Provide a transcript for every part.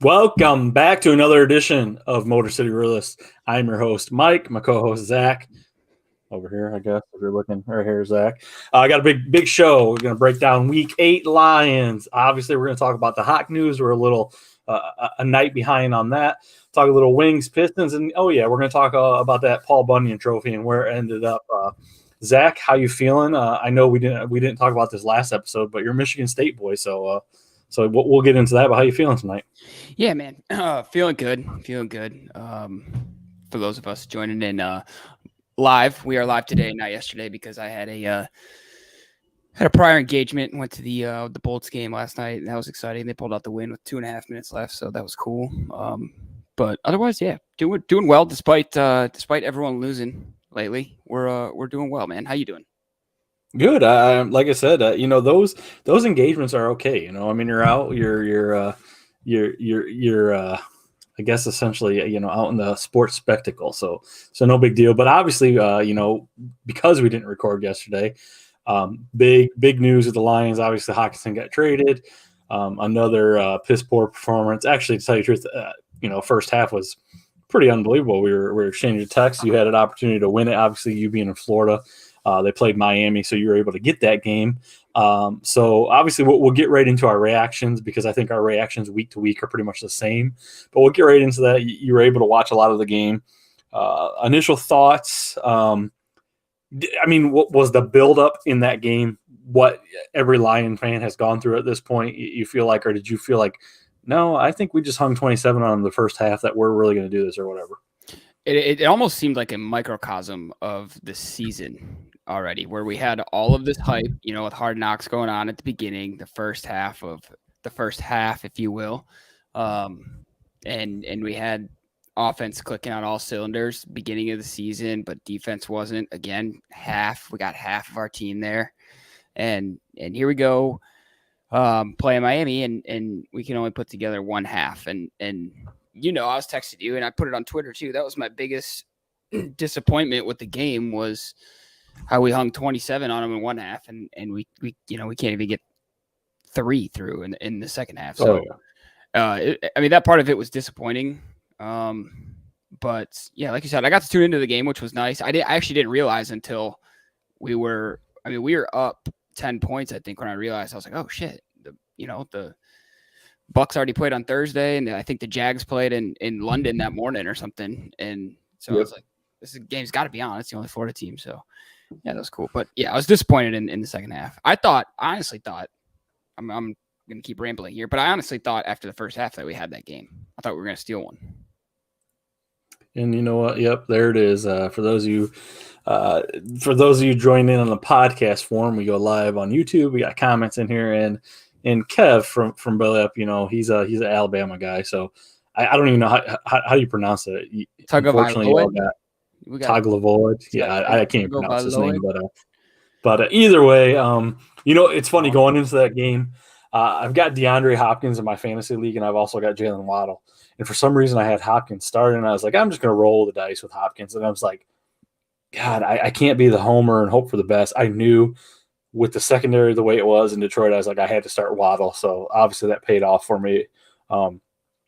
Welcome back to another edition of Motor City Realists. I'm your host, Mike. My co-host, Zach. Over here, I guess, if you're looking right here, Zach. I got a big show. We're going to break down Week 8 Lions. Obviously, we're going to talk about the Hock news. We're a little a night behind on that. Talk a little Wings, Pistons, and we're going to talk about that Paul Bunyan Trophy and where it ended up. Zach, how you feeling? I know we didn't talk about this last episode, but you're a Michigan State boy, so we'll get into that. But how you feeling tonight? Yeah, man, feeling good. For those of us joining in live, we are live today, not yesterday, because I had a prior engagement and went to the Bolts game last night, and that was exciting. They pulled out the win with 2.5 minutes left, so that was cool. But otherwise, yeah, doing well despite everyone losing lately. We're doing well, man. How you doing? Good. Like I said, those engagements are okay. I mean, you're out, you're I guess essentially, out in the sports spectacle. So no big deal. But obviously, because we didn't record yesterday, big news with the Lions. Obviously, Hock Trade got traded. Another piss poor performance. Actually, to tell you the truth, first half was pretty unbelievable. We were exchanging texts. You had an opportunity to win it. Obviously, you being in Florida. They played Miami, so you were able to get that game. So obviously we'll get right into our reactions, because I think our reactions week to week are pretty much the same. But we'll get right into that. You were able to watch a lot of the game. Initial thoughts. I mean, what was the buildup in that game? What every Lion fan has gone through at this point, you feel like, or did you feel like, no, I think we just hung 27 on them the first half, that we're really going to do this or whatever? It almost seemed like a microcosm of the season already, where we had all of this hype, with Hard Knocks going on at the beginning, the first half, if you will. And we had offense clicking on all cylinders beginning of the season, but defense wasn't. Again, we got half of our team there. And here we go, playing Miami, and we can only put together one half. And I was texting you, and I put it on Twitter too. That was my biggest disappointment with the game, was how we hung 27 on them in one half, and we can't even get 3 through in the second half. So, that part of it was disappointing. But yeah, like you said, I got to tune into the game, which was nice. I actually didn't realize until we were up 10 points, I think, when I realized. I was like, oh shit, the Bucks already played on Thursday, and I think the Jags played in London that morning or something. And so I was like, this game's got to be on. It's the only Florida team. So, yeah, that was cool. But, yeah, I was disappointed in the second half. I honestly thought, I'm going to keep rambling here, but I honestly thought after the first half that we had that game. I thought we were going to steal one. And you know what? Yep, there it is. For those of you joining in on the podcast form, we go live on YouTube. We got comments in here, and Kev from Belly Up, he's an Alabama guy, so I don't even know how you pronounce it. Unfortunately, Tagovailoa. Yeah, I can't pronounce his name, but either way, it's funny going into that game. I've got DeAndre Hopkins in my fantasy league, and I've also got Jalen Waddle. And for some reason, I had Hopkins starting, and I was like, I'm just going to roll the dice with Hopkins. And I was like, God, I can't be the homer and hope for the best. I knew with the secondary the way it was in Detroit, I was like, I had to start Waddle. So obviously that paid off for me.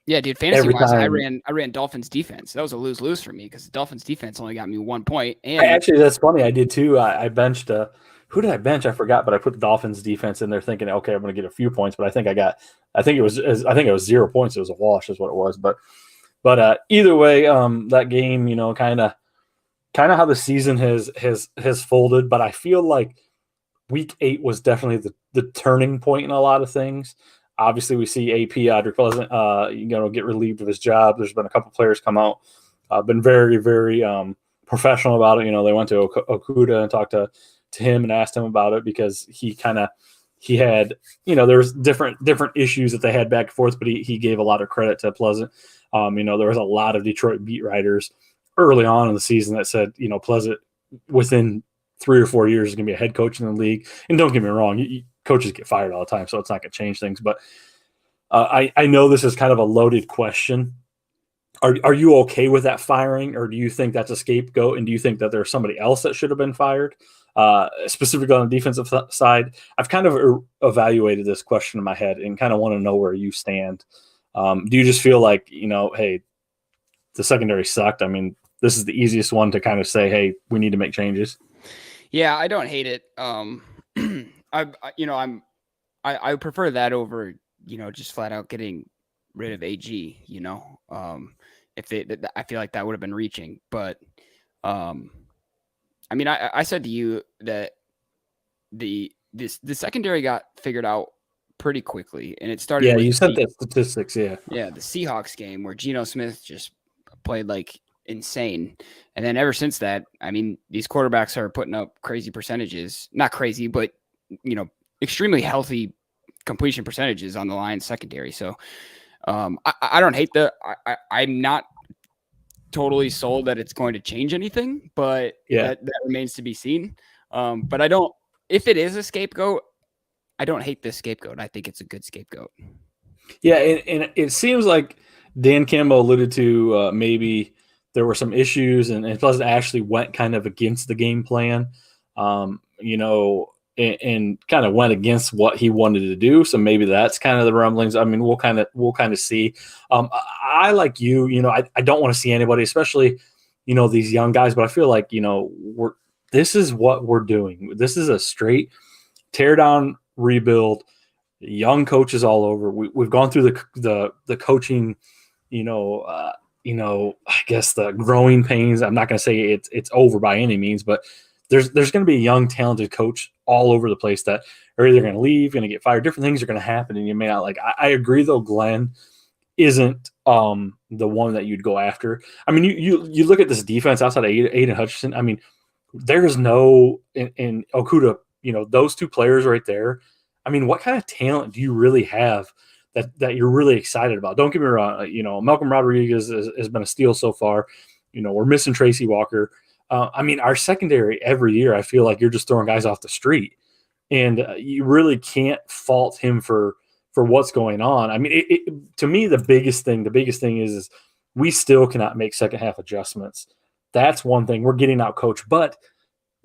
Yeah, dude, fantasy-wise, I ran Dolphins defense. That was a lose-lose for me, because the Dolphins defense only got me 1 point. And actually, that's funny. I did too. I benched who did I bench? I forgot, but I put the Dolphins defense in there thinking, okay, I'm going to get a few points. But I think it was 0 points. It was a wash is what it was. But either way, that game, kind of how the season has folded. But I feel like Week 8 was definitely the turning point in a lot of things. Obviously, we see AP Audrey Pleasant, get relieved of his job. There's been a couple players come out, been very, very professional about it. They went to Okuda and talked to him and asked him about it, because he had, there was different issues that they had back and forth, but he gave a lot of credit to Pleasant. There was a lot of Detroit beat writers early on in the season that said, Pleasant within 3 or 4 years is going to be a head coach in the league. And don't get me wrong, coaches get fired all the time, so it's not going to change things. But I know this is kind of a loaded question. Are you okay with that firing, or do you think that's a scapegoat, and do you think that there's somebody else that should have been fired? Specifically on the defensive side, I've kind of evaluated this question in my head and kind of want to know where you stand. Do you just feel like, hey, the secondary sucked? I mean, this is the easiest one to kind of say, hey, we need to make changes. Yeah, I don't hate it. I prefer that over, just flat out getting rid of AG, if I feel like that would have been reaching, but, I mean, I said to you that the secondary got figured out pretty quickly, and it started Yeah, with you sent that statistics. Yeah. the Seahawks game where Geno Smith just played like insane. And then ever since that, I mean, these quarterbacks are putting up crazy percentages. Not crazy, but extremely healthy completion percentages on the Lions secondary. So I don't hate I'm not totally sold that it's going to change anything, but that remains to be seen. But I don't, if it is a scapegoat, I don't hate this scapegoat. I think it's a good scapegoat. Yeah, and it seems like Dan Campbell alluded to maybe there were some issues, and plus it actually went kind of against the game plan, and kind of went against what he wanted to do. So maybe that's kind of the rumblings. I mean, we'll kind of see. I like I don't want to see anybody, especially these young guys, but I feel like this is what we're doing. This is a straight tear down rebuild. Young coaches all over. We've gone through the coaching, I guess the growing pains. I'm not going to say it's over by any means, but there's going to be a young, talented coach all over the place that are either going to leave, going to get fired. Different things are going to happen, and you may not like. I agree though, Glenn isn't the one that you'd go after. I mean, you look at this defense outside of Aiden Hutchinson. I mean, there's no in Okudah. Those two players right there. I mean, what kind of talent do you really have that you're really excited about? Don't get me wrong. Malcolm Rodriguez has been a steal so far. We're missing Tracy Walker. I mean, our secondary every year, I feel like you're just throwing guys off the street, and you really can't fault him for what's going on. I mean, to me, the biggest thing is we still cannot make second half adjustments. That's one thing. We're getting out coached, but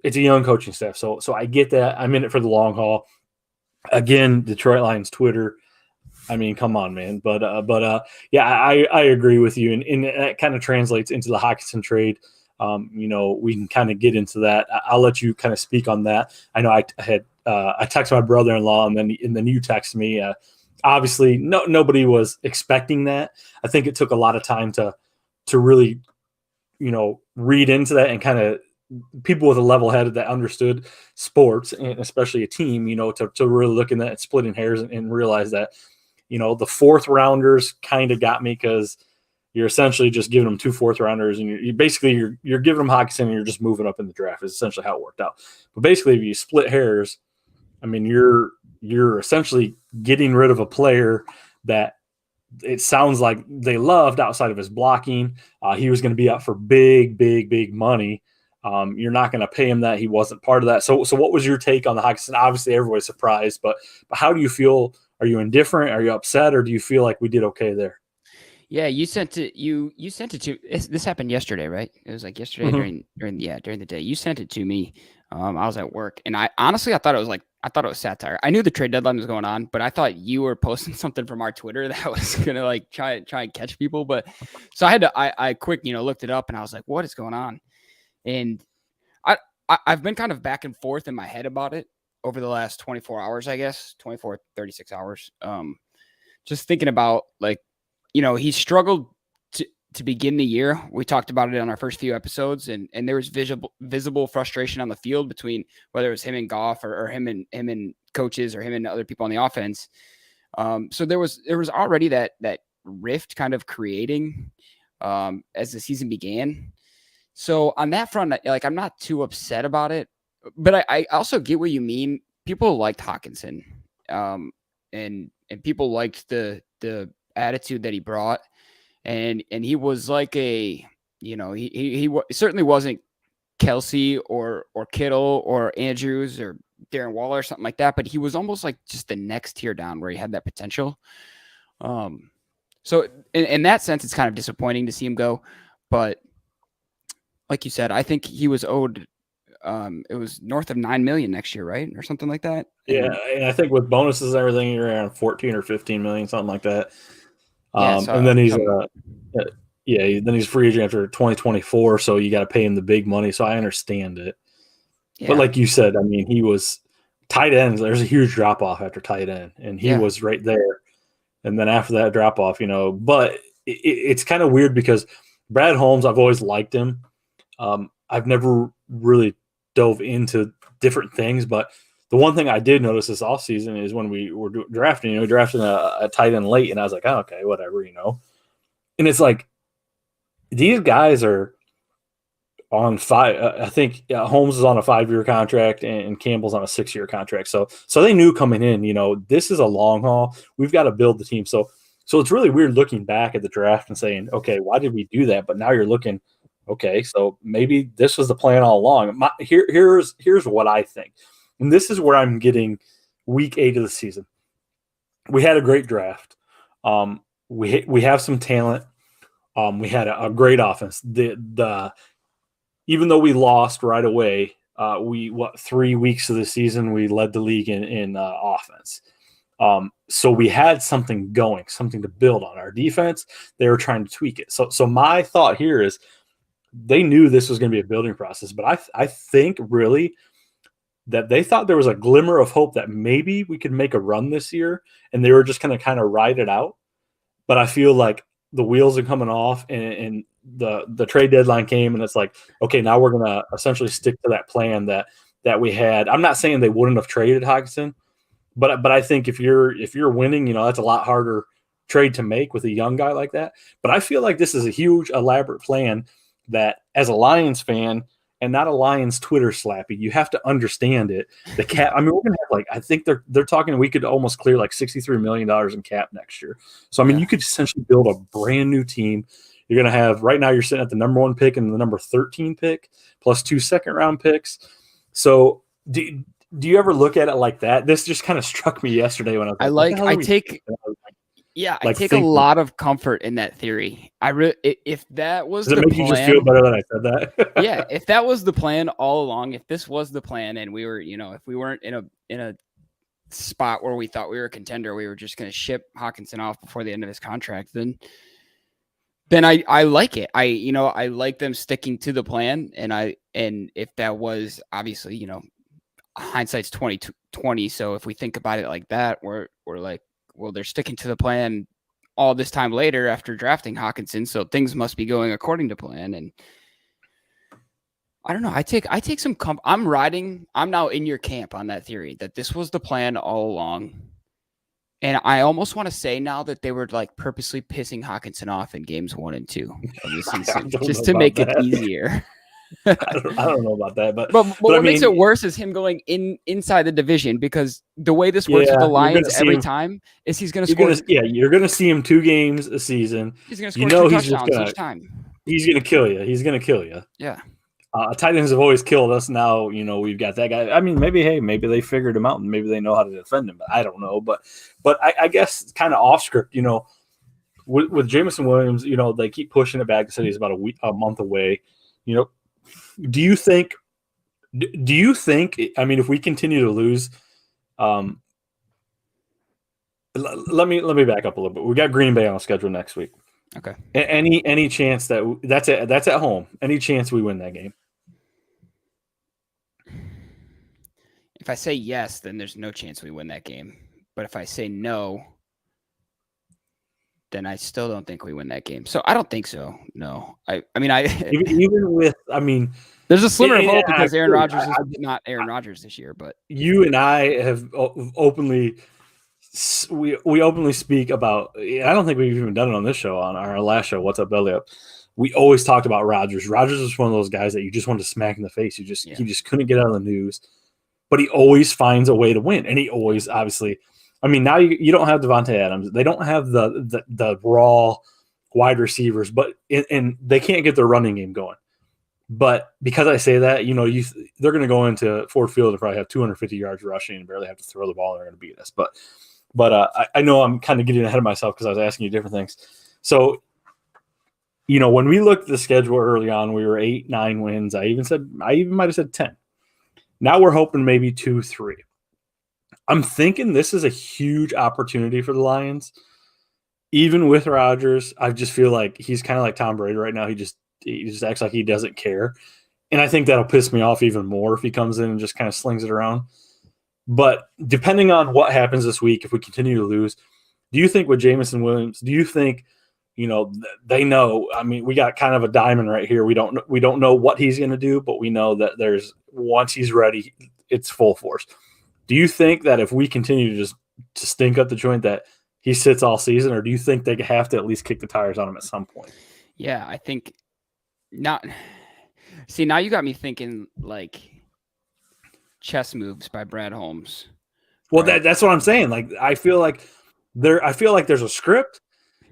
it's a young coaching staff, so I get that. I'm in it for the long haul. Again, Detroit Lions Twitter. I mean, come on, man. But yeah, I agree with you, and that kind of translates into the Hockenson trade. We can kind of get into that. I'll let you kind of speak on that. I know I texted my brother-in-law, and then you text me. Obviously, nobody was expecting that. I think it took a lot of time to really, read into that, and kind of people with a level head that understood sports, and especially a team, to really look in that, splitting hairs, and realize that, the fourth rounders kind of got me, because you're essentially just giving them 2 fourth rounders, and you're giving them Hockenson, and you're just moving up in the draft is essentially how it worked out. But basically, if you split hairs, I mean, you're essentially getting rid of a player that it sounds like they loved outside of his blocking. He was going to be out for big money. You're not going to pay him that. He wasn't part of that. So what was your take on the Hockenson? Obviously, everybody's surprised, but how do you feel? Are you indifferent? Are you upset? Or do you feel like we did okay there? Yeah, you sent it to this happened yesterday, right? It was like yesterday during the day. You sent it to me. I was at work, and I honestly I thought it was satire. I knew the trade deadline was going on, but I thought you were posting something from our Twitter that was gonna like try and catch people. But so I quick looked it up, and I was like, what is going on? And I've been kind of back and forth in my head about it over the last 24 hours, I guess 36 hours. Just thinking about like, he struggled to begin the year. We talked about it on our first few episodes, and there was visible frustration on the field between whether it was him and Goff or him and coaches or him and other people on the offense. So there was already that rift kind of creating as the season began. So on that front, like I'm not too upset about it, but I also get what you mean. People liked Hockenson, and people liked the attitude that he brought, and he was like he certainly wasn't Kelsey or Kittle or Andrews or Darren Waller or something like that, but he was almost like just the next tier down where he had that potential. So in that sense, it's kind of disappointing to see him go, but like you said, I think he was owed. It was north of $9 million next year, right, or something like that. Yeah, and I think with bonuses and everything, you're around 14 or 15 million, something like that. Yeah, And then he's some then he's free agent after 2024, so you got to pay him the big money. So I understand it. But yeah, like you said, I mean, he was tight ends. There's a huge drop off after tight end, and he yeah, was right there. And then after that drop off, but it's kind of weird because Brad Holmes, I've always liked him. I've never really dove into different things, but the one thing I did notice this offseason is when we were drafting, we drafted a tight end late, and I was like, oh, okay, whatever, And it's like these guys are on five. I think Holmes is on a 5-year contract and Campbell's on a 6-year contract. So they knew coming in, this is a long haul. We've got to build the team. So it's really weird looking back at the draft and saying, okay, why did we do that? But now you're looking, okay, so maybe this was the plan all along. Here's what I think, and this is where I'm getting week 8 of the season. We had a great draft. We have some talent. We had a great offense. Even though we lost right away, 3 weeks of the season we led the league in offense. So we had something going, something to build on. Our defense, they were trying to tweak it. So my thought here is they knew this was going to be a building process, but I think really that they thought there was a glimmer of hope that maybe we could make a run this year, and they were just going to kind of ride it out. But I feel like the wheels are coming off, and the trade deadline came, and it's like, okay, now we're going to essentially stick to that plan that we had. I'm not saying they wouldn't have traded Hockenson, but I think if you're winning, that's a lot harder trade to make with a young guy like that. But I feel like this is a huge, elaborate plan that, as a Lions fan and not a Lions Twitter slappy, you have to understand it. The cap. I mean, we're gonna have I think they're talking we could almost clear like $63 million in cap next year. So I mean, you could essentially build a brand new team. You're gonna have right now you're sitting at the number 1 pick and the number 13 pick plus 2 second-round picks. So do you ever look at it like that? This just kind of struck me yesterday when I was I take a lot of comfort in that theory. If that was the plan. Does it make you just feel better that I said that? Yeah, if that was the plan all along, if this was the plan and we were, if we weren't in a spot where we thought we were a contender, we were just going to ship Hockenson off before the end of his contract, then I like it. I like them sticking to the plan, and if that was obviously, hindsight's 2020. So if we think about it like that, we're like, well, they're sticking to the plan all this time later after drafting Hockenson, so things must be going according to plan. And I don't know. I take some I'm now in your camp on that theory that this was the plan all along. And I almost want to say now that they were like purposely pissing Hockenson off in games 1 and 2 of the season just to make it easier. I don't know about that, but what makes it worse is him going inside the division, because the way this works with the Lions every time is he's going to score. You're going to see him 2 games a season. He's going to score 2 touchdowns each time. He's going to kill you. He's going to kill you. Yeah. Tight ends have always killed us. Now, we've got that guy. I mean, maybe they figured him out and maybe they know how to defend him, but I don't know. But I guess kind of off script, with Jameson Williams, they keep pushing it back. They said he's about a month away. Do you think, I mean, if we continue to lose, let me back up a little bit. We got Green Bay on the schedule next week. Okay. Any chance that's at home? Any chance we win that game? If I say yes, then there's no chance we win that game. But if I say no, then I still don't think we win that game. So I don't think so. No. Even with, there's a slimmer of hope because Aaron Rodgers is not Aaron Rodgers this year, but you and I have openly speak about, I don't think we've even done it on this show, on our last show, What's Up Belly Up. We always talked about Rodgers. Rodgers was one of those guys that you just wanted to smack in the face. He just couldn't get out of the news, but he always finds a way to win. And he always, obviously, now you don't have Devontae Adams. They don't have the raw wide receivers, but and they can't get their running game going. But because I say that, they're going to go into Ford Field and probably have 250 yards rushing and barely have to throw the ball, and they're going to beat us. But I know I'm kind of getting ahead of myself because I was asking you different things. So, when we looked at the schedule early on, we were 8-9 wins. I even might have said 10. Now we're hoping maybe 2-3. I'm thinking this is a huge opportunity for the Lions. even with Rodgers, I just feel like he's kind of like Tom Brady right now. He just acts like he doesn't care. And I think that'll piss me off even more if he comes in and just kind of slings it around. But depending on what happens this week, if we continue to lose, do you think with Jameson Williams, do you think, they know, I mean, we got kind of a diamond right here. We don't know what he's going to do, but we know that once he's ready, it's full force. Do you think that if we continue to stink up the joint that he sits all season, or do you think they have to at least kick the tires on him at some point? Yeah, I think not. See, now you got me thinking like chess moves by Brad Holmes. Well, that's what I'm saying. Like, I feel like there's a script,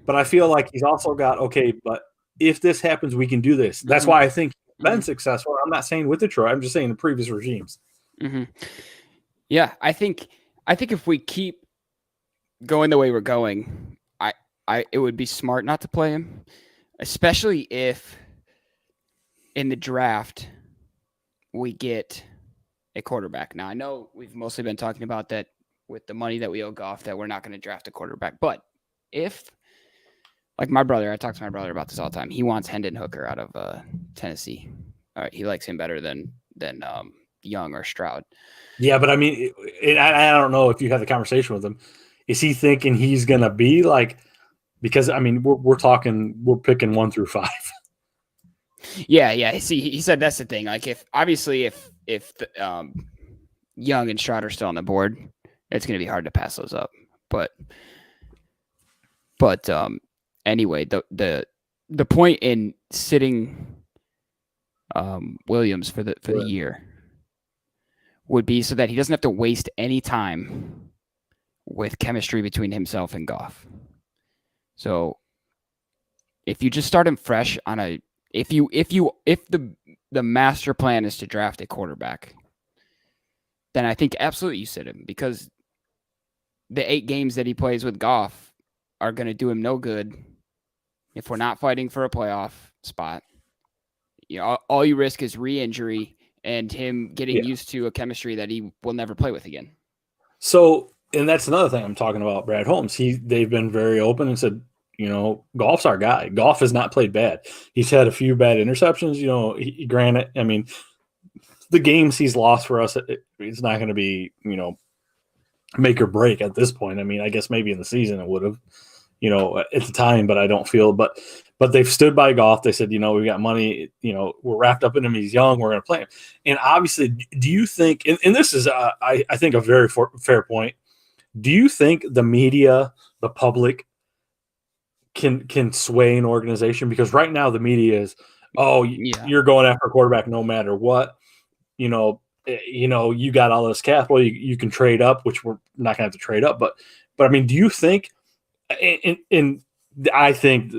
but I feel like he's also got, okay, but if this happens, we can do this. That's why I think he's been successful. I'm not saying with Detroit. I'm just saying the previous regimes. Yeah, I think if we keep going the way we're going, it would be smart not to play him, especially if in the draft we get a quarterback. Now, I know we've mostly been talking about that with the money that we owe Goff, that we're not going to draft a quarterback. But if, like my brother, I talk to my brother about this all the time. He wants Hendon Hooker out of Tennessee. All right, he likes him better than Young or Stroud. Yeah, but I mean, I don't know if you had the conversation with him. Is he thinking he's going to be like, because I mean, we're picking 1 through 5. Yeah. See, he said that's the thing. Like, if the, Young and Stroud are still on the board, it's going to be hard to pass those up. But anyway, the point in sitting Williams for the year would be so that he doesn't have to waste any time with chemistry between himself and Goff. So if you just start him fresh on if the master plan is to draft a quarterback, then I think absolutely you sit him, because the 8 games that he plays with Goff are going to do him no good if we're not fighting for a playoff spot. All you risk is re-injury and him getting used to a chemistry that he will never play with again. So, and that's another thing I'm talking about, Brad Holmes. They've been very open and said, Goff's our guy. Goff has not played bad. He's had a few bad interceptions. Granted, I mean, the games he's lost for us, it's not going to be, make or break at this point. I mean, I guess maybe in the season it would have, at the time, but I don't feel. But they've stood by Goff. They said, we've got money. We're wrapped up in him. He's young. We're going to play him. And obviously, do you think? And this is, I think, a very fair point. Do you think the media, the public, can sway an organization? Because right now the media is, you're going after a quarterback no matter what. You got all this capital. You can trade up, which we're not going to have to trade up. But I mean, do you think? And I think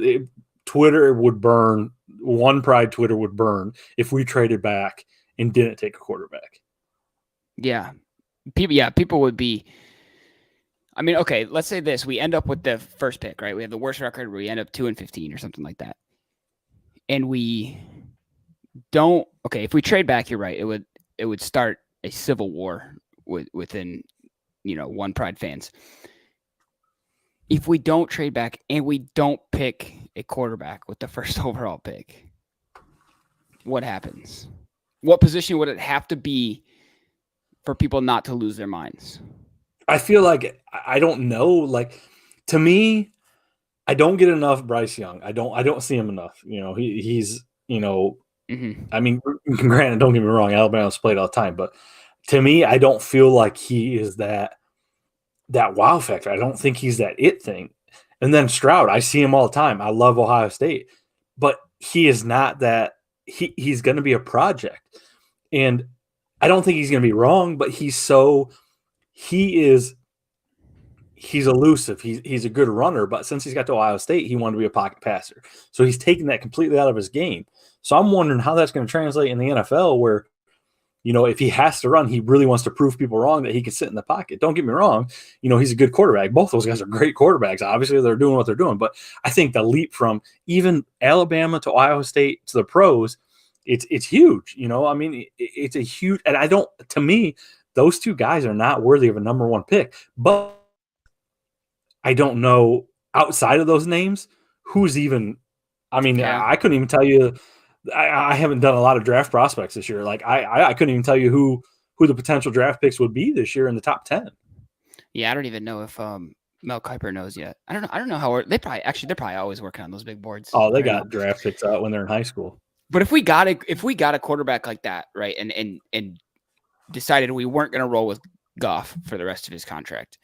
Twitter would burn. One Pride Twitter would burn if we traded back and didn't take a quarterback. Yeah, people would be. I mean, okay, let's say this: we end up with the first pick, right? We have the worst record. We end up 2-15 or something like that, and we don't. Okay, if we trade back, you're right. It would start a civil war within, One Pride fans. If we don't trade back and we don't pick a quarterback with the first overall pick, what happens? What position would it have to be for people not to lose their minds? I feel like, I don't know. Like, to me, I don't get enough Bryce Young. I don't see him enough. He's I mean, granted, don't get me wrong, Alabama's played all the time, but to me, I don't feel like he is that wow factor. I don't think he's that it thing. And then Stroud, I see him all the time. I love Ohio State, but he is not that. He's going to be a project, and I don't think he's going to be wrong. But he's elusive. He's a good runner, but since he's got to Ohio State, he wanted to be a pocket passer. So he's taken that completely out of his game. So I'm wondering how that's going to translate in the NFL, where, if he has to run, he really wants to prove people wrong that he can sit in the pocket. Don't get me wrong. He's a good quarterback. Both those guys are great quarterbacks. Obviously, they're doing what they're doing. But I think the leap from even Alabama to Ohio State to the pros, it's huge. I mean, it's a huge – and to me, those two guys are not worthy of a number 1 pick. But I don't know outside of those names, who's even? I mean, Yeah. I couldn't even tell you. I haven't done a lot of draft prospects this year. Like I couldn't even tell you who the potential draft picks would be this year in the top 10. Yeah, I don't even know if Mel Kiper knows yet. I don't know how they're probably always working on those big boards. Oh, they I don't know. got draft picks out when they're in high school. But if we got a quarterback like that, right, and decided we weren't going to roll with Goff for the rest of his contract,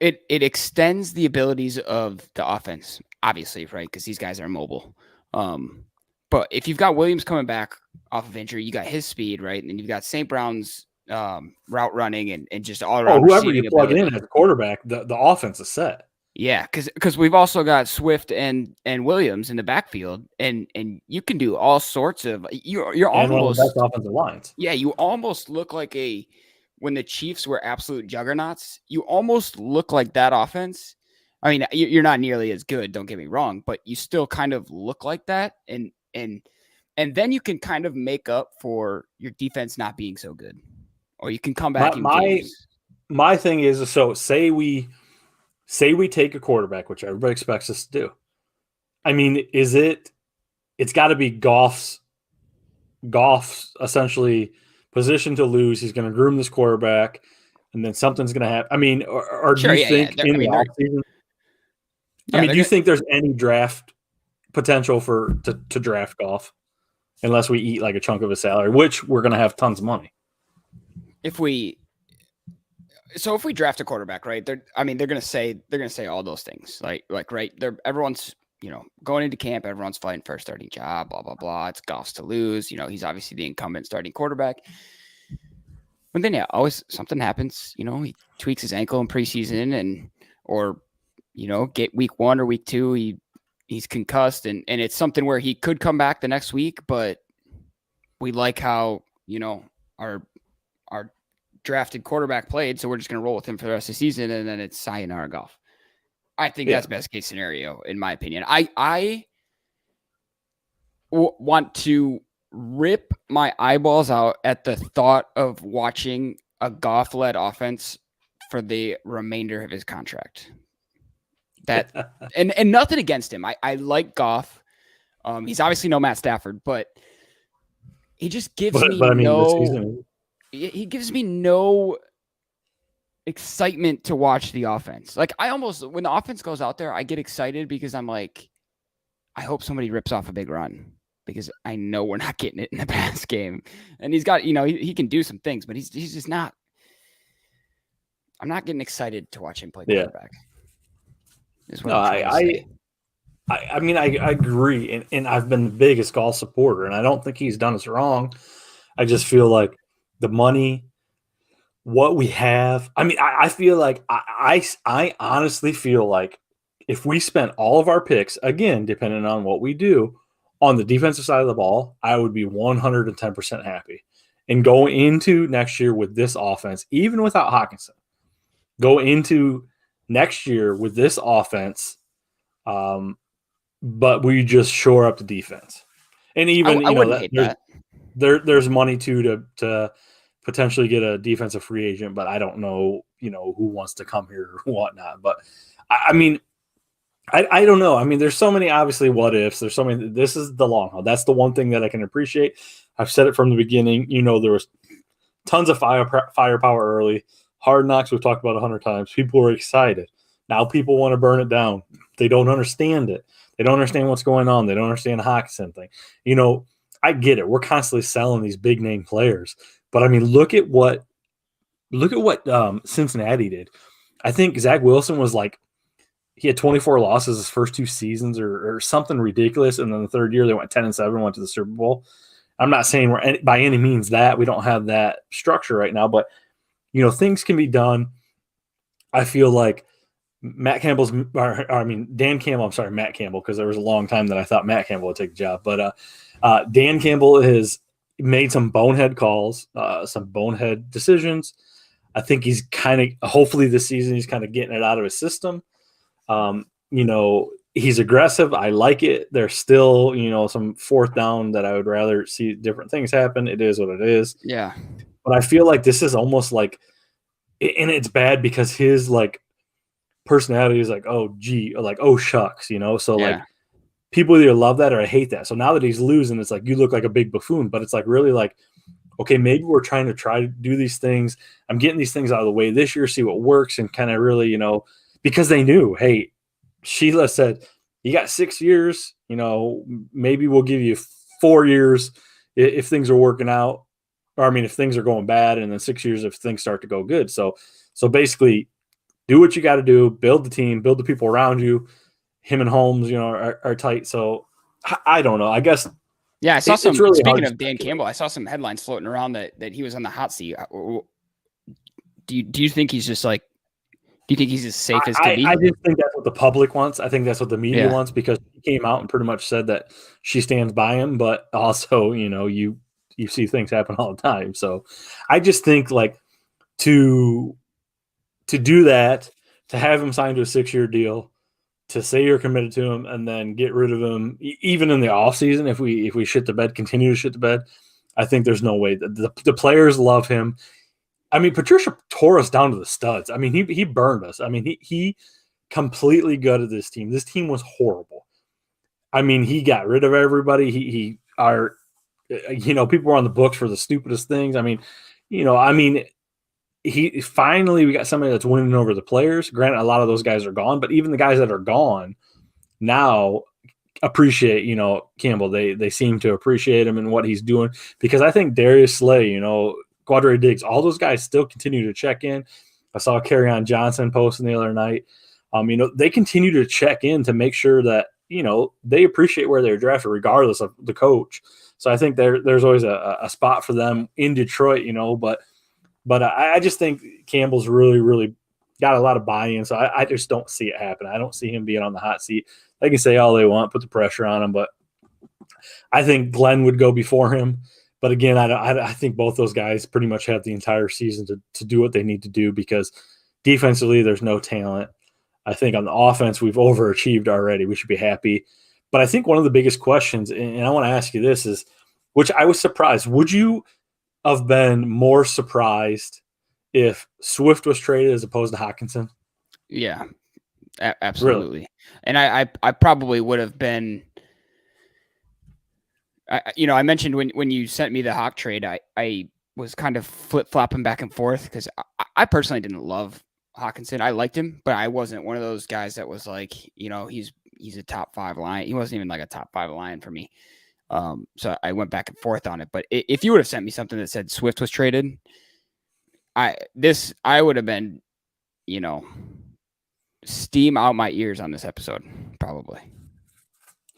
it extends the abilities of the offense, obviously, right? Because these guys are mobile. But if you've got Williams coming back off of injury, you got his speed, right? And then you've got St. Brown's route running and just all around. Whoever you plug ability. in as a quarterback, the offense is set. Yeah, because we've also got Swift and Williams in the backfield, and you can do all sorts of you're And almost one of the best offensive lines. Yeah, you almost look like when the Chiefs were absolute juggernauts, you almost look like that offense. I mean, you're not nearly as good, don't get me wrong, but you still kind of look like that, and then you can kind of make up for your defense not being so good, or you can come back. My thing is, so say we take a quarterback, which everybody expects us to do. I mean, it's got to be Goff's essentially position to lose. He's going to groom this quarterback, and then something's going to happen. I mean, or do you think in the offseason? I mean, do you think there's any draft potential to draft Goff unless we eat like a chunk of his salary, which we're going to have tons of money? If we draft a quarterback, right? They're going to say all those things, like right. Everyone's going into camp, everyone's fighting for a starting job, blah blah blah. It's Goff's to lose. He's obviously the incumbent starting quarterback. But then always something happens. He tweaks his ankle in preseason, or get week 1 or week 2, he's concussed, and it's something where he could come back the next week, but we like how our drafted quarterback played, so we're just going to roll with him for the rest of the season, and then it's sayonara Goff. I think that's best case scenario, in my opinion. I want to rip my eyeballs out at the thought of watching a Goff-led offense for the remainder of his contract. That and nothing against him. I like Goff. He's obviously no Matt Stafford, but he just gives he gives me no excitement to watch the offense. Like when the offense goes out there, I get excited because I'm like, I hope somebody rips off a big run because I know we're not getting it in the pass game. And he's got, he can do some things, but he's just not. I'm not getting excited to watch him play quarterback. I mean, I agree, and I've been the biggest Goff supporter, and I don't think he's done us wrong. I just feel like the money, what we have. I mean, I feel like I honestly feel like if we spent all of our picks, again, depending on what we do on the defensive side of the ball, I would be 110% happy. And go into next year with this offense, even without Hockenson, go into next year with this offense, but we just shore up the defense. And even, I wouldn't hate that. There's money to potentially get a defensive free agent, but I don't know, who wants to come here or whatnot. But I mean, I don't know. I mean, there's so many obviously what ifs. There's so many. This is the long haul. That's the one thing that I can appreciate. I've said it from the beginning. There was tons of firepower early. Hard Knocks we've talked about 100 times. People were excited. Now people want to burn it down. They don't understand it. They don't understand what's going on. They don't understand the Hockenson thing. I get it. We're constantly selling these big name players, but I mean, look at what Cincinnati did. I think Zach Wilson was like, he had 24 losses his first 2 seasons or something ridiculous. And then the third year they went 10-7, went to the Super Bowl. I'm not saying we're by any means that we don't have that structure right now, but things can be done. I feel like Matt Campbell's, Dan Campbell, I'm sorry, Matt Campbell, because there was a long time that I thought Matt Campbell would take the job. But Dan Campbell has made some bonehead calls, some bonehead decisions. I think he's hopefully this season, he's kind of getting it out of his system. He's aggressive. I like it. There's still, some fourth down that I would rather see different things happen. It is what it is. Yeah. But I feel like this is almost like, and it's bad because his personality is like, oh gee, or like, oh shucks, So like Yeah. people either love that or I hate that. So now that he's losing, it's like you look like a big buffoon, but it's like really like, okay, maybe we're trying to do these things. I'm getting these things out of the way this year, see what works, and kind of really, because they knew, hey, Sheila said, you got 6 years, maybe we'll give you 4 years if things are working out. Or I mean, if things are going bad, and then 6 years if things start to go good. So basically, do what you got to do, build the team, build the people around you. Him and Holmes, are tight. So I don't know. I guess Yeah, I saw it's really hard speaking to of Dan speculate. Campbell, I saw some headlines floating around that he was on the hot seat. Do you think he's just like, do you think he's as safe as can be? I just think that's what the public wants. I think that's what the media Yeah. wants, because he came out and pretty much said that she stands by him. But also, you see things happen all the time. So I just think like to do that, to have him signed to a 6-year deal, to say you're committed to him, and then get rid of him even in the offseason, if we shit the bed, continue to shit the bed, I think there's no way. The players love him. I mean, Patricia tore us down to the studs. I mean, he burned us. I mean, he completely gutted this team. This team was horrible. I mean, he got rid of everybody. People were on the books for the stupidest things. I mean, he finally, we got somebody that's winning over the players. Granted, a lot of those guys are gone, but even the guys that are gone now appreciate, Campbell. They seem to appreciate him and what he's doing, because I think Darius Slay, Quadre Diggs, all those guys still continue to check in. I saw Kerryon Johnson posting the other night. They continue to check in to make sure that, they appreciate where they're drafted regardless of the coach. So I think there's always a spot for them in Detroit, but I just think Campbell's really, really got a lot of buy-in. So I just don't see it happen. I don't see him being on the hot seat. They can say all they want, put the pressure on him, but I think Glenn would go before him. But again, I think both those guys pretty much have the entire season to do what they need to do, because defensively there's no talent. I think on the offense we've overachieved already. We should be happy. But I think one of the biggest questions, and I want to ask you this, is, which I was surprised, would you have been more surprised if Swift was traded as opposed to Hockenson? Yeah, absolutely. Really? And I probably would have been. I mentioned when you sent me the Hock trade, I was kind of flip-flopping back and forth, because I personally didn't love Hockenson. I liked him, but I wasn't one of those guys that was like, he's a top 5 Lion. He wasn't even like a top 5 Lion for me. So I went back and forth on it. But if you would have sent me something that said Swift was traded, I would have been, steam out my ears on this episode, probably.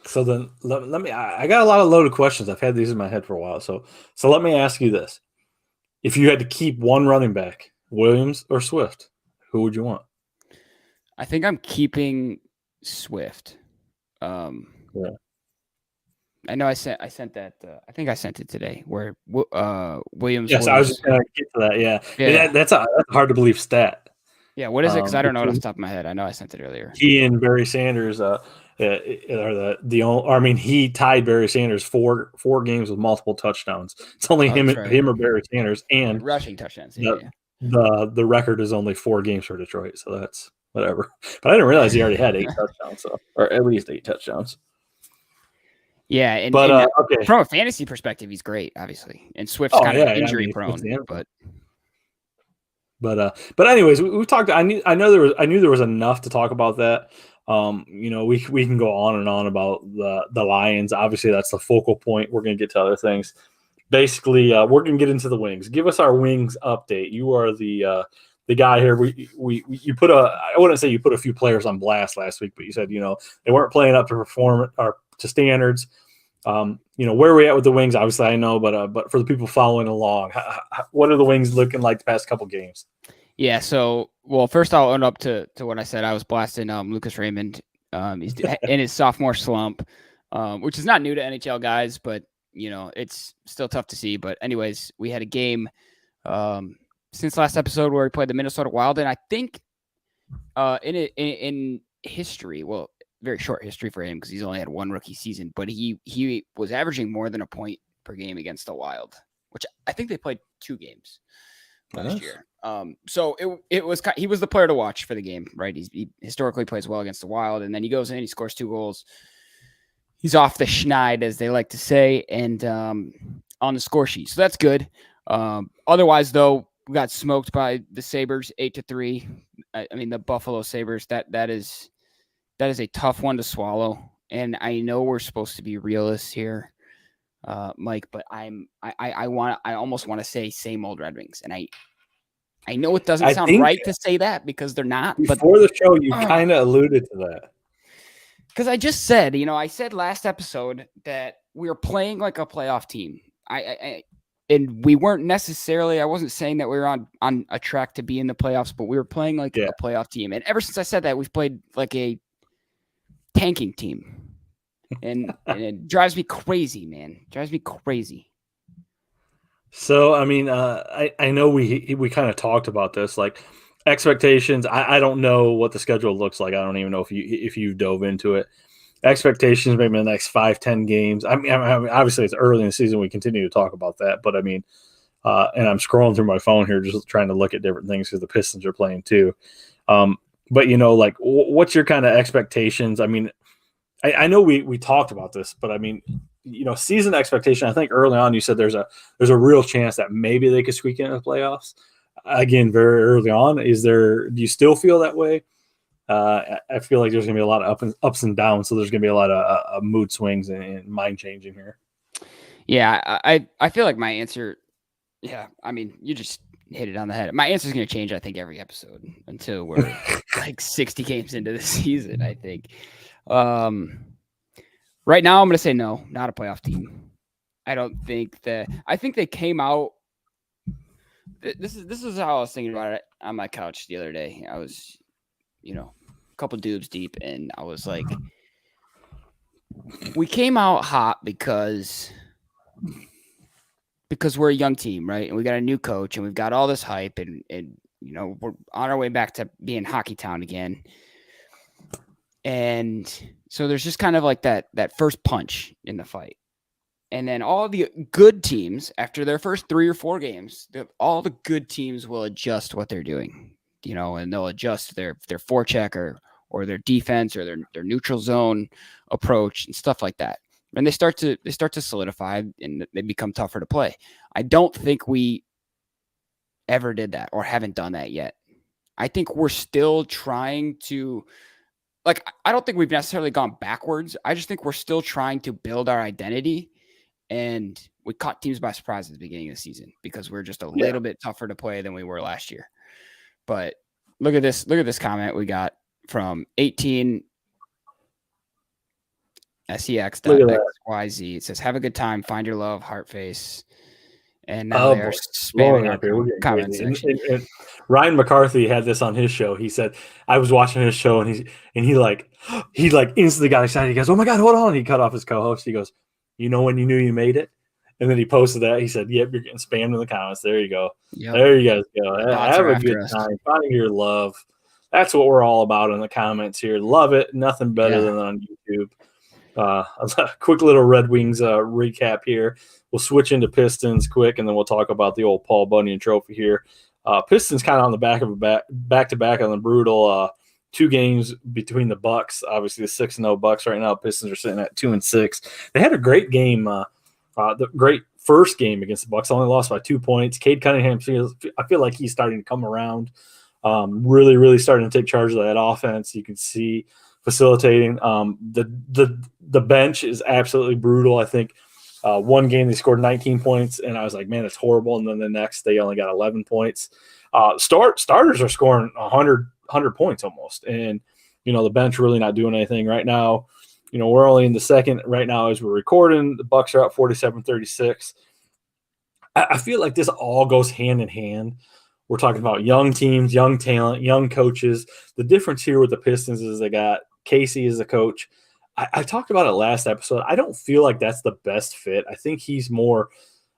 So then let me, I got a lot of loaded questions. I've had these in my head for a while. So let me ask you this. If you had to keep one running back, Williams or Swift, who would you want? I think I'm keeping Swift. Yeah. I know I sent that. I think I sent it today, where Williams. Yes, I was just going to get to that. Yeah. That's a hard to believe stat. Yeah, what is it? Because I don't know it off the top of my head. I know I sent it earlier. He and Barry Sanders are the only. I mean, he tied Barry Sanders four games with multiple touchdowns. It's only him or Barry Sanders, and rushing touchdowns. The record is only 4 games for Detroit, so that's whatever. But I didn't realize he already had 8 touchdowns, or at least 8 touchdowns. Yeah, and okay. From a fantasy perspective, he's great, obviously, and Swift's kind of injury prone, But anyways, we talked. I knew there was enough to talk about that. We can go on and on about the Lions. Obviously, that's the focal point. We're going to get to other things. Basically, we're going to get into the wings. Give us our wings update. You are the guy here. You put I wouldn't say you put a few players on blast last week, but you said they weren't playing up to perform or to standards. Where are we at with the wings? Obviously, I know, but for the people following along, what are the wings looking like the past couple games? Yeah. So, first I'll own up to what I said. I was blasting Lucas Raymond. He's in his sophomore slump, which is not new to NHL guys, but it's still tough to see. But anyways, we had a game since last episode where we played the Minnesota Wild, and I think in history, very short history for him because he's only had 1 rookie season, but he was averaging more than a point per game against the Wild, which I think they played 2 games last year. So he was the player to watch for the game, right? He historically plays well against the Wild, and then he goes in, he scores 2 goals. He's off the schneid, as they like to say, and on the score sheet. So that's good. Otherwise, though, we got smoked by the Sabres 8-3. I mean, the Buffalo Sabres, that is a tough one to swallow. And I know we're supposed to be realists here, Mike, but I almost want to say same old Red Wings. And I know it doesn't sound right to say that because they're not. Before the show, you kind of alluded to that. Because I just said, I said last episode that we were playing like a playoff team. And we weren't necessarily, I wasn't saying that we were on a track to be in the playoffs, but we were playing like a playoff team. And ever since I said that, we've played like a tanking team. And it drives me crazy, man. It drives me crazy. So, I mean, I know we kind of talked about this, like expectations. I don't know what the schedule looks like. I don't even know if you dove into it. Expectations maybe in the next 5-10 games. I mean, obviously it's early in the season. We continue to talk about that, but I mean, and I'm scrolling through my phone here, just trying to look at different things because the Pistons are playing too. But like, what's your kind of expectations? I mean, I know we talked about this, but I mean, season expectation. I think early on you said there's a real chance that maybe they could squeak into the playoffs. Again, very early on. Do you still feel that way? I feel like there's going to be a lot of ups and downs, so there's going to be a lot of mood swings and mind changing here. Yeah, I feel like my answer. Yeah, I mean, you just hit it on the head. My answer is going to change, I think, every episode until we're like 60 games into the season. I think. Right now, I'm going to say no, not a playoff team. I don't think that. I think they came out. This is how I was thinking about it on my couch the other day. I was, a couple dubs deep, and I was like, we came out hot because we're a young team, right? And we got a new coach, and we've got all this hype, and we're on our way back to being Hockey Town again. And so there's just kind of like that first punch in the fight. And then all the good teams, after their first 3 or 4 games, all the good teams will adjust what they're doing, and they'll adjust their forecheck or their defense or their neutral zone approach and stuff like that. And they start to solidify and they become tougher to play. I don't think we ever did that or haven't done that yet. I think we're still trying to, I don't think we've necessarily gone backwards. I just think we're still trying to build our identity. And we caught teams by surprise at the beginning of the season because we're just a little bit tougher to play than we were last year. But look at this comment we got from 18 sex.xyz. It says, have a good time, find your love, heart face. And now they're spamming our comment section. And Ryan McCarthy had this on his show. He said, I was watching his show and he instantly got excited. He goes, oh my God, hold on. He cut off his co-host. He goes, when you knew you made it? And then he posted that. He said, yep, you're getting spammed in the comments. There you go. Yep. There you guys go. Have a good time. Find your love. That's what we're all about in the comments here. Love it. Nothing better than on YouTube. A quick little Red Wings recap here. We'll switch into Pistons quick, and then we'll talk about the old Paul Bunyan trophy here. Pistons kind of on the back of a back-to-back on the brutal 2 games between the Bucks. Obviously, the 6-0 Bucks right now. Pistons are sitting at 2-6. They had a great game, the great first game against the Bucks. Only lost by 2 points. Cade Cunningham, I feel like he's starting to come around. Really, really starting to take charge of that offense. You can see facilitating. The bench is absolutely brutal. I think one game they scored 19 points, and I was like, man, it's horrible. And then the next they only got 11 points. Starters are scoring 100 points almost, and the bench really not doing anything right now. We're only in the second right now as we're recording. The Bucks are up 47-36. I feel like this all goes hand in hand. We're talking about young teams, young talent, young coaches. The difference here with the Pistons is they got Casey as a coach. I talked about it last episode. I don't feel like that's the best fit. I think he's more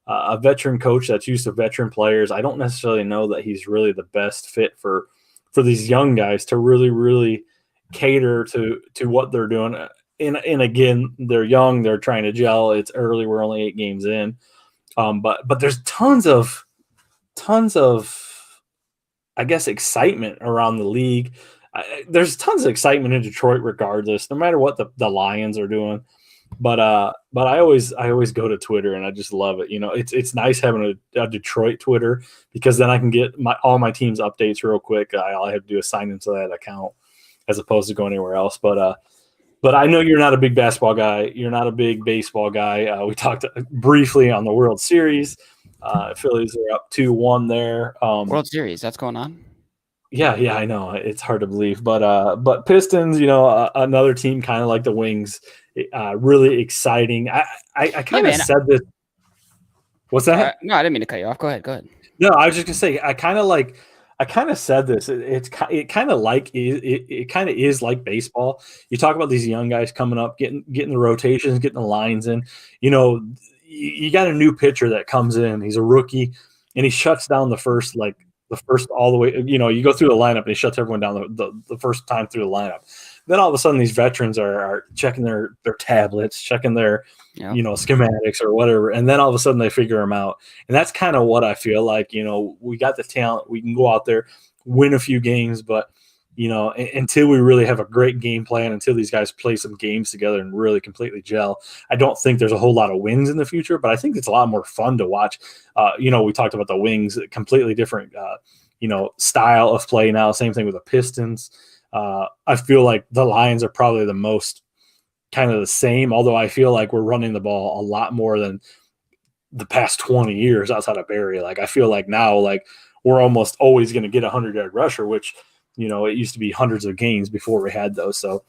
a veteran coach that's used to veteran players. I don't necessarily know that he's really the best fit for these young guys to really, really cater to what they're doing. And again, they're young. They're trying to gel. It's early. We're only 8 games in. But there's tons of I guess, excitement around the league. There's tons of excitement in Detroit, regardless, no matter what the Lions are doing. But I always go to Twitter and I just love it. It's nice having a Detroit Twitter because then I can get all my team's updates real quick. All I have to do is sign into that account as opposed to going anywhere else. But I know you're not a big basketball guy. You're not a big baseball guy. We talked briefly on the World Series. Phillies are up 2-1 there. World Series, that's going on. Yeah, I know it's hard to believe, but Pistons, another team kind of like the Wings, really exciting. I kind of said this. What's that? No, I didn't mean to cut you off. Go ahead. No, I was just gonna say I kind of said this. It kind of is like baseball. You talk about these young guys coming up, getting the rotations, getting the lines in. You got a new pitcher that comes in. He's a rookie, and he shuts down the first all the way. You go through the lineup and he shuts everyone down the first time through the lineup. Then all of a sudden, these veterans are checking their tablets, checking their schematics or whatever, and then all of a sudden they figure them out. And that's kind of what I feel like. We got the talent, we can go out there, win a few games, but until we really have a great game plan, until these guys play some games together and really completely gel, I don't think there's a whole lot of wins in the future, but I think it's a lot more fun to watch. We talked about the Wings, completely different, style of play now. Same thing with the Pistons. I feel like the Lions are probably the most kind of the same, although I feel like we're running the ball a lot more than the past 20 years outside of Barry. Like, I feel like now, we're almost always going to get a 100-yard rusher, which, it used to be hundreds of games before we had those. So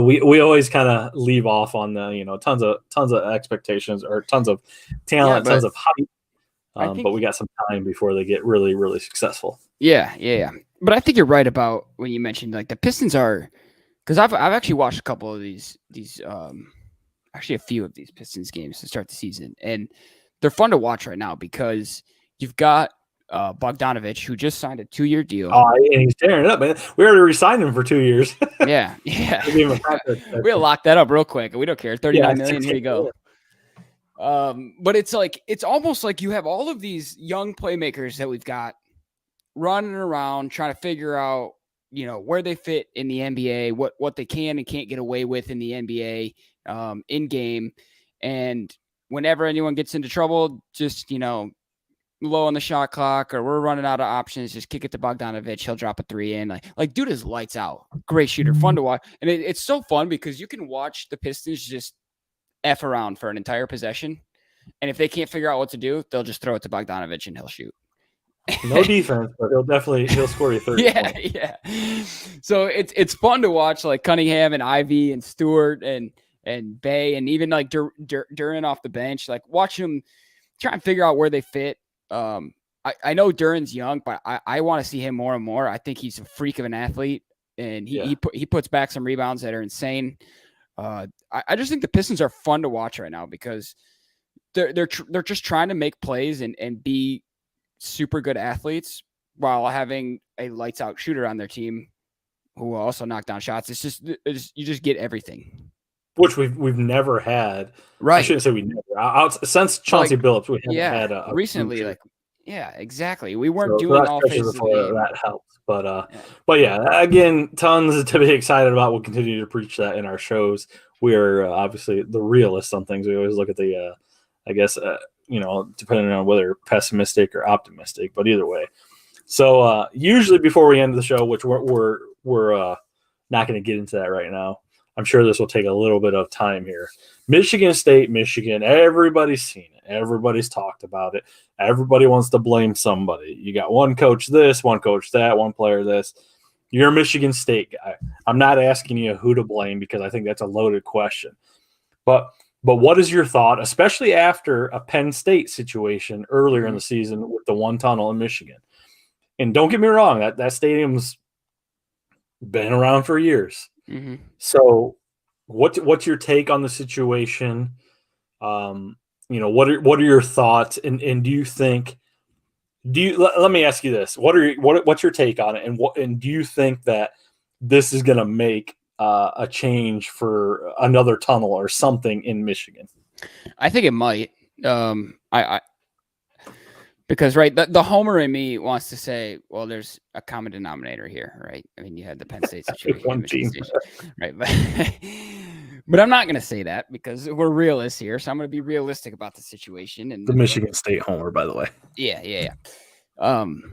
we always kind of leave off on the, tons of expectations or tons of talent, tons of hype. But we got some time before they get really, really successful. Yeah. But I think you're right about when you mentioned the Pistons are, because I've actually watched a couple of these actually a few of these Pistons games to start the season, and they're fun to watch right now because you've got Bogdanovich, who just signed a 2-year deal. Oh, and he's tearing it up, man. We already re-signed him for 2 years. Yeah. We'll lock that up real quick. We don't care. $39 million. Here you go. But it's almost like you have all of these young playmakers that we've got running around trying to figure out, where they fit in the NBA, what they can and can't get away with in the NBA in game. And whenever anyone gets into trouble, just, low on the shot clock or we're running out of options, just kick it to Bogdanovich. He'll drop a 3 in. Like dude is lights out. Great shooter, fun to watch. And it's so fun because you can watch the Pistons just F around for an entire possession. And if they can't figure out what to do, they'll just throw it to Bogdanovich and he'll shoot. No defense, but he'll score you 30 points. Yeah. So it's fun to watch, like Cunningham and Ivy and Stewart and Bay and even like Duran off the bench. Like watch him try and figure out where they fit. I know Duran's young, but I want to see him more and more. I think he's a freak of an athlete, and he puts back some rebounds that are insane. I just think the Pistons are fun to watch right now because they're just trying to make plays and be super good athletes while having a lights out shooter on their team who will also knock down shots. It's just you just get everything. Which we've never had. Right. I shouldn't say we never. Since Chauncey Billups, we haven't had a recently. Exactly. We weren't doing all phases of the game. That helps. But yeah, again, tons to be excited about. We'll continue to preach that in our shows. We are obviously the realists on things. We always look at the, depending on whether pessimistic or optimistic, but either way. So usually before we end the show, which we're not going to get into that right now. I'm sure this will take a little bit of time here. Michigan State, Michigan, everybody's seen it. Everybody's talked about it. Everybody wants to blame somebody. You got one coach this, one coach that, one player this. You're a Michigan State guy. I'm not asking you who to blame because I think that's a loaded question. But what is your thought, especially after a Penn State situation earlier in the season with the one tunnel in Michigan? And don't get me wrong, that stadium's been around for years. Mm-hmm. So what's your take on the situation? What are your thoughts? And do you think let me ask you this. What's your take on it? And do you think that this is going to make a change for another tunnel or something in Michigan? I think it might. Because right, the homer in me wants to say, well, there's a common denominator here, right? I mean, you had the Penn State situation, One team. State, right? But I'm not going to say that because we're realists here, so I'm going to be realistic about the situation. And The Michigan State homer, by the way. Yeah. And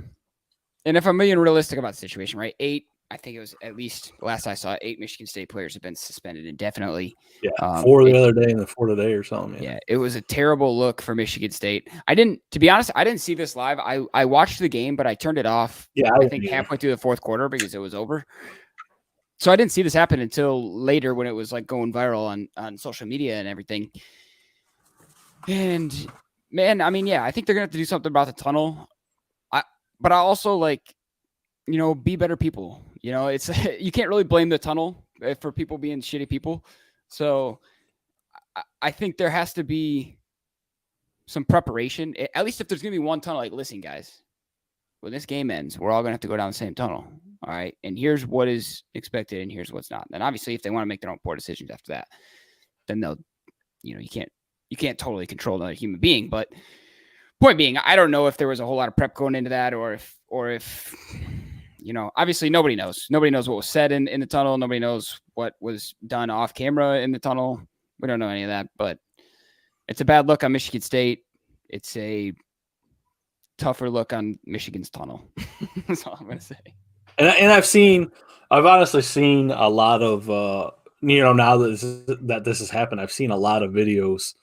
if I'm being realistic about the situation, right? I think it was at least last I saw, 8 Michigan State players have been suspended indefinitely. Yeah, 4 the other day and then 4 today or something. Yeah, it was a terrible look for Michigan State. To be honest, I didn't see this live. I watched the game, but I turned it off. Yeah, I think halfway through the fourth quarter because it was over. So I didn't see this happen until later when it was like going viral on social media and everything. And man, I mean, yeah, I think they're gonna have to do something about the tunnel. But I also be better people. It's you can't really blame the tunnel for people being shitty people. So I think there has to be some preparation. At least if there's going to be one tunnel, like, listen, guys, when this game ends, we're all going to have to go down the same tunnel. All right. And here's what is expected and here's what's not. And obviously, if they want to make their own poor decisions after that, then they'll, you can't totally control another human being. But point being, I don't know if there was a whole lot of prep going into that or if obviously nobody knows. Nobody knows what was said in the tunnel. Nobody knows what was done off camera in the tunnel. We don't know any of that, but it's a bad look on Michigan State. It's a tougher look on Michigan's tunnel. That's all I'm going to say. And I've honestly seen a lot of, now that this has happened, I've seen a lot of videos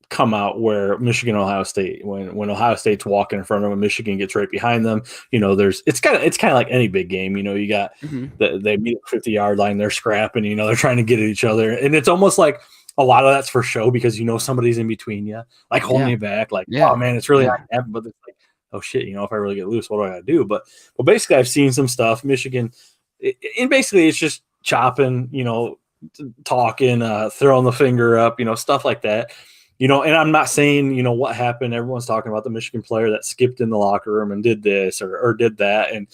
come out where Michigan, Ohio State, when Ohio State's walking in front of them, Michigan gets right behind them. It's kind of like any big game. You got they meet at the 50-yard line, they're scrapping. They're trying to get at each other, and it's almost like a lot of that's for show because somebody's in between you, like holding you back, like oh man, it's really not gonna happen. But it's like, oh shit, if I really get loose, what do I gotta do? But basically, I've seen some stuff. Michigan, and basically it's just chopping, talking, throwing the finger up, stuff like that. And I'm not saying, what happened. Everyone's talking about the Michigan player that skipped in the locker room and did this or did that. And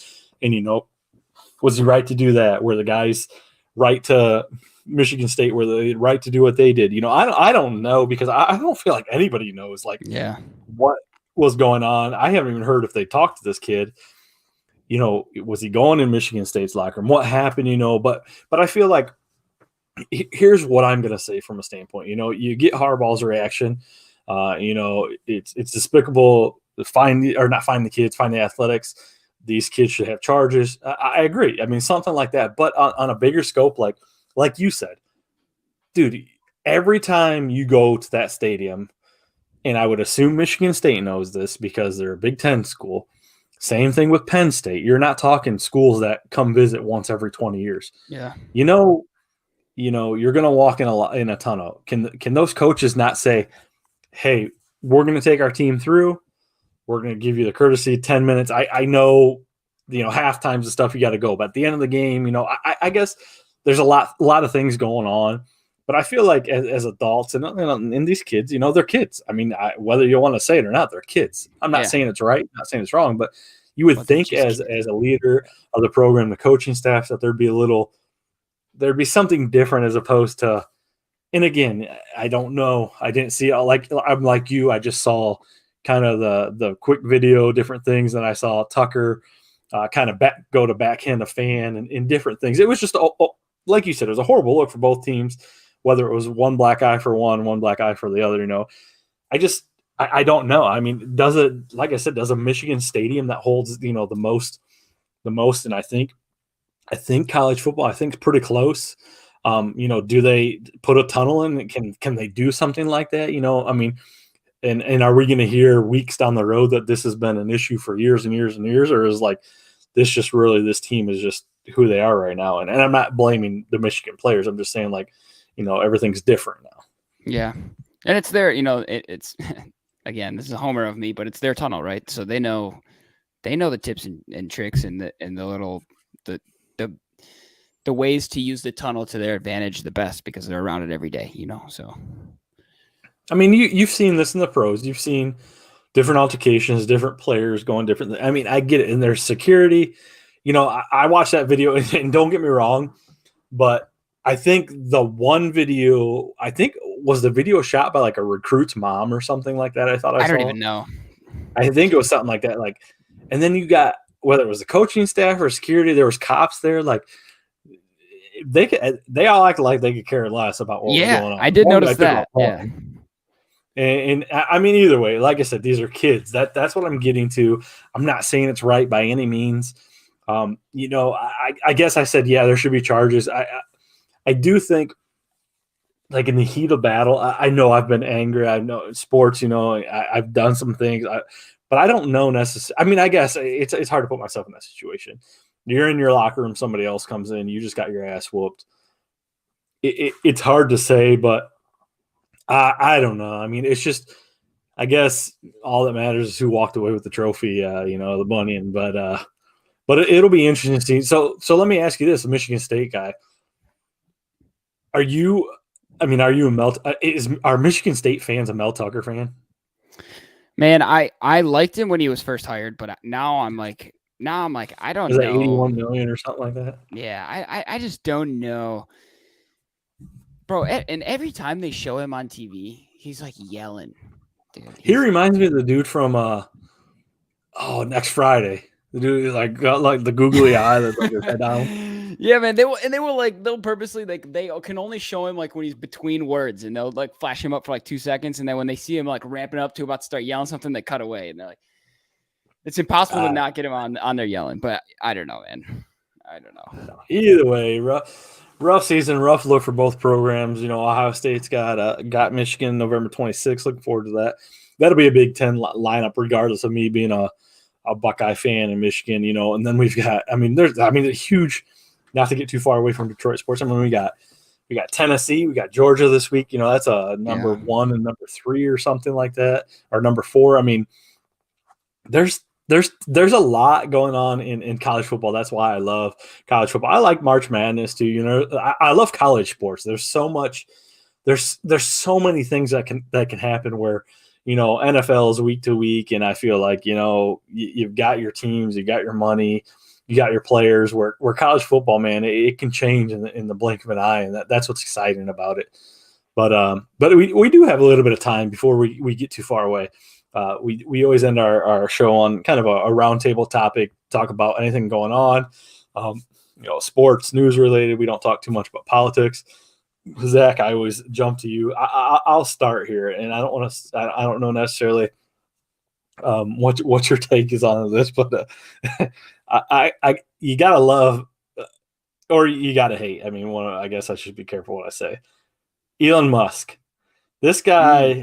was he right to do that? Were the guys right to Michigan State? Were they right to do what they did? I don't know because I don't feel like anybody knows what was going on. I haven't even heard if they talked to this kid. Was he going in Michigan State's locker room? What happened? But I feel like here's what I'm going to say from a standpoint. You get Harbaugh's reaction. It's despicable to find the kids, find the athletics. These kids should have charges. I agree. I mean, something like that. But on a bigger scope, like you said, dude, every time you go to that stadium, and I would assume Michigan State knows this because they're a Big Ten school. Same thing with Penn State. You're not talking schools that come visit once every 20 years. Yeah. You're going to walk in a tunnel. Can those coaches not say, hey, we're going to take our team through. We're going to give you the courtesy 10 minutes. I know, halftime's the stuff you got to go. But at the end of the game, I guess there's a lot of things going on. But I feel like as adults and these kids, they're kids. I mean, whether you want to say it or not, they're kids. I'm not saying it's right, not saying it's wrong, but you would think as a leader of the program, the coaching staff, that there'd be something different as opposed to, and again, I don't know. I didn't see I'm like you. I just saw kind of the quick video, different things. And I saw Tucker kind of go to backhand a fan and different things. It was just, like you said, it was a horrible look for both teams, whether it was one black eye for one black eye for the other, I don't know. I mean, like I said, does a Michigan stadium that holds, the most, and I think college football, I think, is pretty close. Do they put a tunnel in? Can they do something like that? I mean, and are we going to hear weeks down the road that this has been an issue for years and years and years, or is this team is just who they are right now? And I'm not blaming the Michigan players. I'm just saying everything's different now. Yeah, and it's their, it's again, this is a homer of me, but it's their tunnel, right? So they know the tips and tricks and the little the ways to use the tunnel to their advantage the best because they're around it every day, so. I mean, you've seen this in the pros. You've seen different altercations, different players going different. I mean, I get it. And there's security. I watched that video, and don't get me wrong, but I think the one video, was the video shot by a recruit's mom or something like that. I thought I saw. Don't even know. I think it was something like that. Like, and then you got whether it was the coaching staff or security, there was cops there. Like, they all acted like they could care less about what was going on. I did notice that. Yeah. And I mean, either way, like I said, these are kids. That's what I'm getting to. I'm not saying it's right by any means. I guess I said, yeah, there should be charges. I do think, like in the heat of battle, I know I've been angry. I know sports, I've done some things, but I don't know necessarily. I mean, I guess it's hard to put myself in that situation. You're in your locker room, somebody else comes in, you just got your ass whooped. It's hard to say, but I don't know. I mean, it's just, I guess all that matters is who walked away with the trophy, the money. But it'll be interesting to see. So let me ask you this: a Michigan State guy, are you a are Michigan State fans a Mel Tucker fan? Man, I liked him when he was first hired, but now I'm like, I don't know. 81 million or something like that? Yeah, I just don't know. Bro, and every time they show him on TV, he's like yelling. Dude, he reminds me of the dude from Next Friday. The dude got like the googly eye that's like his head down. Yeah, man. They'll purposely they can only show him like when he's between words, and they'll like flash him up for like 2 seconds, and then when they see him like ramping up to about to start yelling something, they cut away, and they're like, it's impossible to not get him on there yelling. But I don't know, man. I don't know. Either way, rough season, rough look for both programs. Ohio State's got Michigan November 26th. Looking forward to that. That'll be a Big Ten lineup, regardless of me being a Buckeye fan in Michigan. And then we've got. There's a huge. Not to get too far away from Detroit sports. We got Tennessee, we got Georgia this week. That's a number 1 and number 3 or something like that, or number 4. There's a lot going on in college football. That's why I love college football. I like March Madness too. I love college sports. There's so much. There's so many things that can happen where NFL is week to week, and I feel like you've got your teams, you got your money. You got your players. Where college football, man, it can change in the blink of an eye, and that's what's exciting about it. But we do have a little bit of time before we get too far away. We always end our show on kind of a roundtable topic, talk about anything going on, sports, news related. We don't talk too much about politics. Zach, I always jump to you. I'll start here, and I don't know necessarily what your take is on this, but you gotta love or you gotta hate. I guess I should be careful what I say. Elon Musk, this guy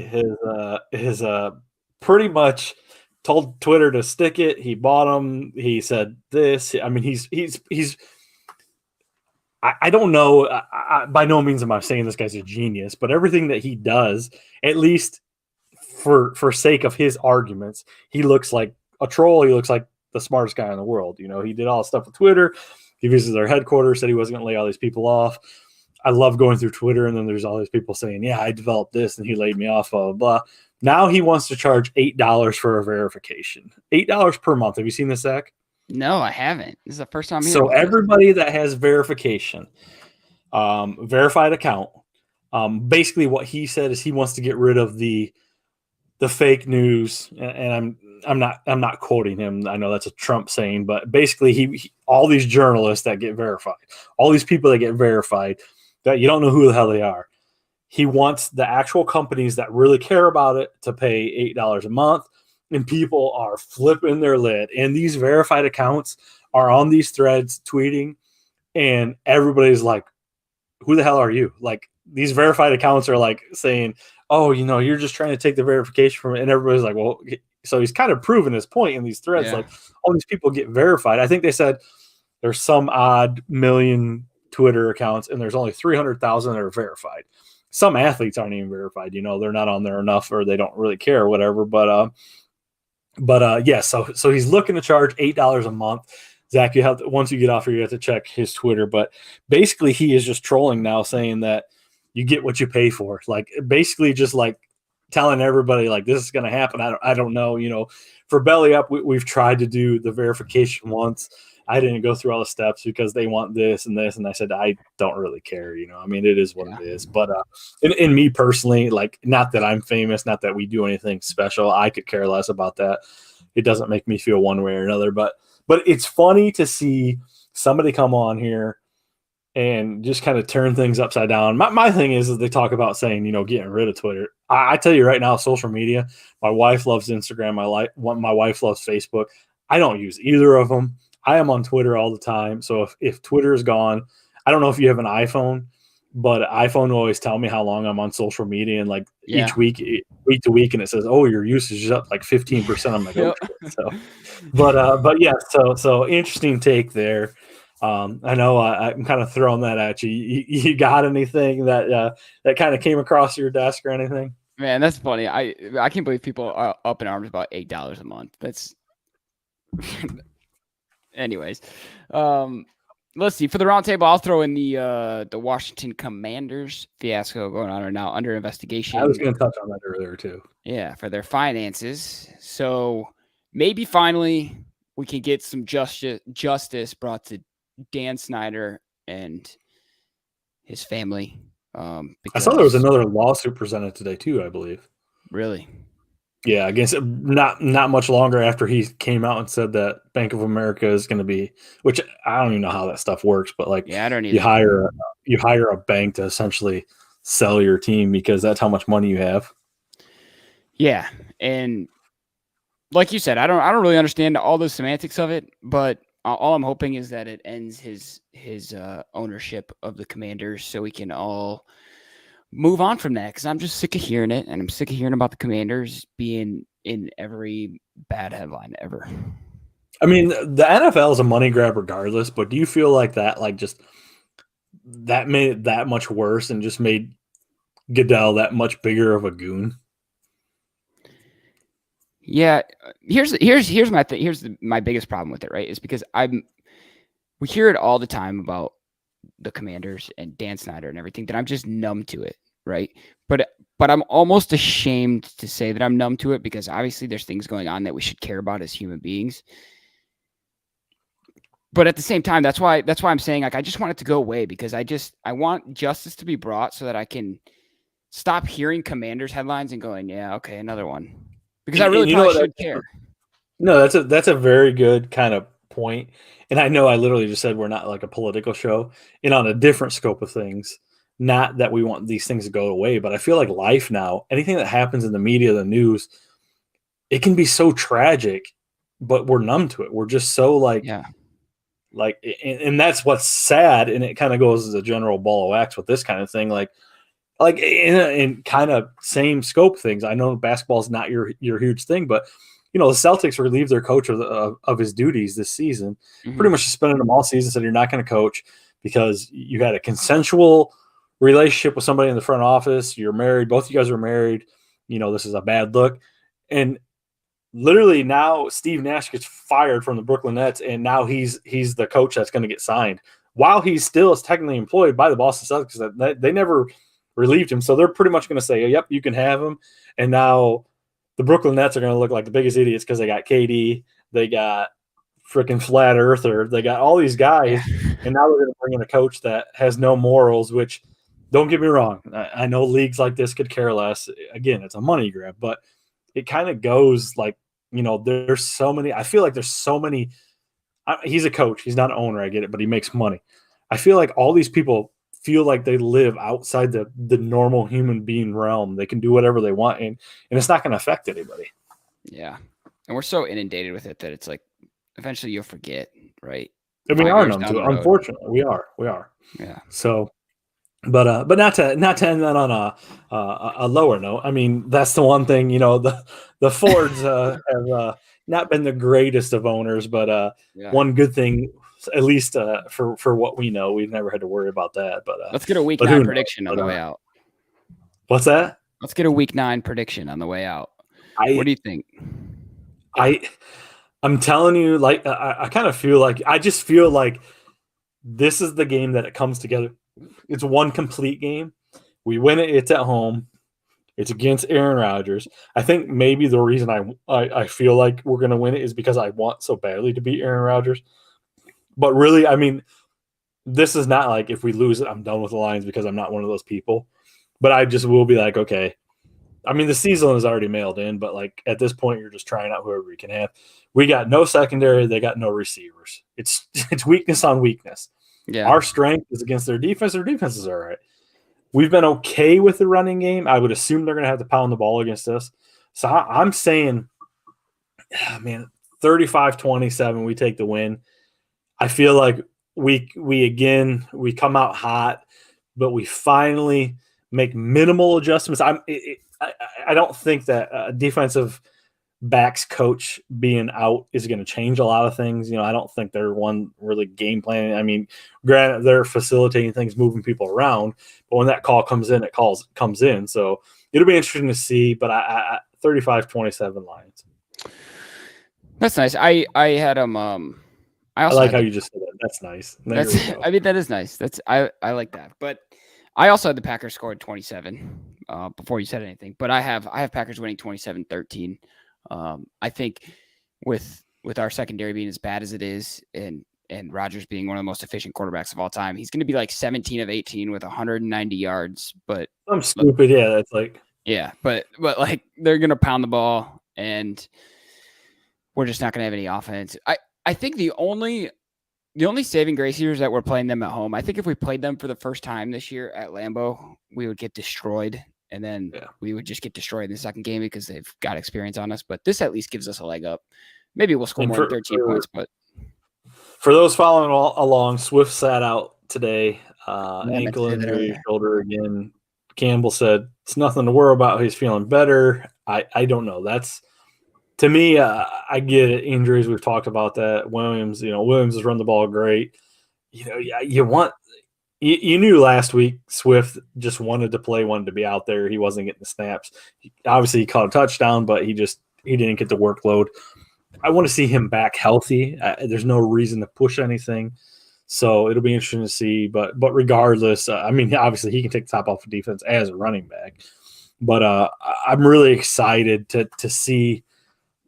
has pretty much told Twitter to stick it. He bought him. He said this. He's. I don't know. By no means am I saying this guy's a genius, but everything that he does, at least for sake of his arguments, he looks like a troll. He looks like the smartest guy in the world. He did all this stuff with Twitter. He visited their headquarters, said he wasn't going to lay all these people off. I love going through Twitter, and then there's all these people saying, yeah, I developed this, and he laid me off, blah, blah, blah. Now he wants to charge $8 for a verification. $8 per month. Have you seen this, Zach? No, I haven't. This is the first time. So everybody that has verification, verified account, basically what he said is he wants to get rid of the fake news, and I'm not quoting him. I know that's a Trump saying, but basically he all these journalists that get verified, all these people that get verified that you don't know who the hell they are. He wants the actual companies that really care about it to pay $8 a month, and people are flipping their lid. And these verified accounts are on these threads tweeting, and everybody's like, who the hell are you? Like, these verified accounts are like saying, oh, you're just trying to take the verification from it. And everybody's like, well, so he's kind of proving his point in these threads. Yeah. Like, all these people get verified. I think they said there's some odd million Twitter accounts, and there's only 300,000 that are verified. Some athletes aren't even verified. They're not on there enough, or they don't really care or whatever. But yeah, so he's looking to charge $8 a month. Zach, once you get off here, you have to check his Twitter. But basically, he is just trolling now, saying that you get what you pay for. Like, basically just like telling everybody like this is going to happen. I don't know. For Belly Up, we've tried to do the verification once. I didn't go through all the steps because they want this and this. And I said, I don't really care. I mean, it is what it is. But in me personally, like, not that I'm famous, not that we do anything special. I could care less about that. It doesn't make me feel one way or another. But it's funny to see somebody come on here and just kind of turn things upside down. My thing is they talk about saying, getting rid of Twitter. I tell you right now, social media, my wife loves Instagram. My wife loves Facebook. I don't use either of them. I am on Twitter all the time. So if Twitter is gone, I don't know if you have an iPhone, but iPhone will always tell me how long I'm on social media. And like each week to week, and it says, oh, your usage is up like 15%. I'm like, oh, shit. So, but yeah, so interesting take there. I know I'm kind of throwing that at you. You got anything that kind of came across your desk or anything? Man, that's funny. I can't believe people are up in arms about $8 a month. That's anyways. Let's see. For the roundtable, I'll throw in the Washington Commanders fiasco going on right now under investigation. I was going to touch on that earlier too. Yeah, for their finances. So maybe finally we can get some justice brought to Dan Snyder and his family. I saw there was another lawsuit presented today too, I believe. Really? Yeah, I guess not much longer after he came out and said that Bank of America is going to be, which I don't even know how that stuff works, but like, yeah, I don't you hire a bank to essentially sell your team because that's how much money you have. Yeah, and like you said, I don't really understand all the semantics of it, but all I'm hoping is that it ends his ownership of the Commanders, so we can all move on from that. Because I'm just sick of hearing it, and I'm sick of hearing about the Commanders being in every bad headline ever. I mean, the NFL is a money grab regardless, but do you feel like that, like, just that made it that much worse and just made Goodell that much bigger of a goon? Yeah, here's my thing. Here's my biggest problem with it, right? Is because we hear it all the time about the Commanders and Dan Snyder and everything that I'm just numb to it, right? But I'm almost ashamed to say that I'm numb to it because obviously there's things going on that we should care about as human beings. But at the same time, that's why I'm saying, like, I just want it to go away because I want justice to be brought so that I can stop hearing Commanders headlines and going, yeah, okay, another one. Because I really probably should care. No, that's a very good kind of point. And I know I literally just said we're not like a political show. And on a different scope of things, not that we want these things to go away, but I feel like life now, anything that happens in the media, the news, it can be so tragic, but we're numb to it. We're just so like, and that's what's sad. And it kind of goes as a general ball of wax with this kind of thing. Like in kind of same scope things. I know basketball is not your huge thing, but the Celtics relieved their coach of his duties this season, pretty much suspended him all season, said you're not going to coach because you had a consensual relationship with somebody in the front office. You're married. Both of you guys were married. This is a bad look. And literally now Steve Nash gets fired from the Brooklyn Nets, and now he's the coach that's going to get signed while he still is technically employed by the Boston Celtics. They never relieved him. So they're pretty much going to say, yep, you can have him. And now the Brooklyn Nets are going to look like the biggest idiots because they got KD, they got freaking flat earther, they got all these guys, and now they're going to bring in a coach that has no morals, which, don't get me wrong, I know leagues like this could care less. Again, it's a money grab, but it kind of goes like, there's so many, I feel like there's so many, he's a coach, he's not an owner, I get it, but he makes money. I feel like all these people feel like they live outside the normal human being realm. They can do whatever they want, and it's not going to affect anybody. Yeah. And we're so inundated with it that it's like eventually you'll forget, right? And we are numb to it. Unfortunately, we are. Yeah. So, but not to end that on a lower note. I mean, that's the one thing, the Fords have not been the greatest of owners, but one good thing, at least for what we know, we've never had to worry about that. But let's get a week 9 prediction on the way out. What's that? Let's get a week 9 prediction on the way out. What do you think? I'm telling you, like, I kind of feel like, I just feel like this is the game that it comes together. It's one complete game. We win it. It's at home. It's against Aaron Rodgers. I think maybe the reason I feel like we're going to win it is because I want so badly to beat Aaron Rodgers. But really, I mean, this is not like if we lose it, I'm done with the Lions because I'm not one of those people. But I just will be like, okay. I mean, the season is already mailed in, but like at this point, you're just trying out whoever we can have. We got no secondary. They got no receivers. It's weakness on weakness. Yeah. Our strength is against their defense. Their defense is all right. We've been okay with the running game. I would assume they're going to have to pound the ball against us. So I'm saying, man, 35-27, we take the win. I feel like we come out hot, but we finally make minimal adjustments. I don't think that a defensive backs coach being out is going to change a lot of things. I don't think they're one really game planning. I mean, granted, they're facilitating things, moving people around, but when that call comes in, comes in. So it'll be interesting to see. But I 35-27 Lions. That's nice. I had them. I like how you just said that. That's nice. I mean, that is nice. I like that. But I also had the Packers scored 27 before you said anything. But I have Packers winning 27-13. I think with our secondary being as bad as it is, and Rodgers being one of the most efficient quarterbacks of all time, he's going to be like 17 of 18 with 190 yards. But I'm stupid. Yeah, that's like but like they're going to pound the ball, and we're just not going to have any offense. I think the only saving grace here is that we're playing them at home. I think if we played them for the first time this year at Lambeau, we would get destroyed. And then we would just get destroyed in the second game because they've got experience on us. But this at least gives us a leg up. Maybe we'll score more than 13 points. But for those following along, Swift sat out today. Ankle injury, shoulder again. Campbell said it's nothing to worry about. He's feeling better. I don't know. That's to me. I get it. Injuries. We've talked about that. Williams has run the ball great. You want. You knew last week Swift just wanted to be out there. He wasn't getting the snaps. Obviously, he caught a touchdown, but he didn't get the workload. I want to see him back healthy. There's no reason to push anything. So it'll be interesting to see. But regardless, I mean, obviously he can take the top off of defense as a running back. But I'm really excited to see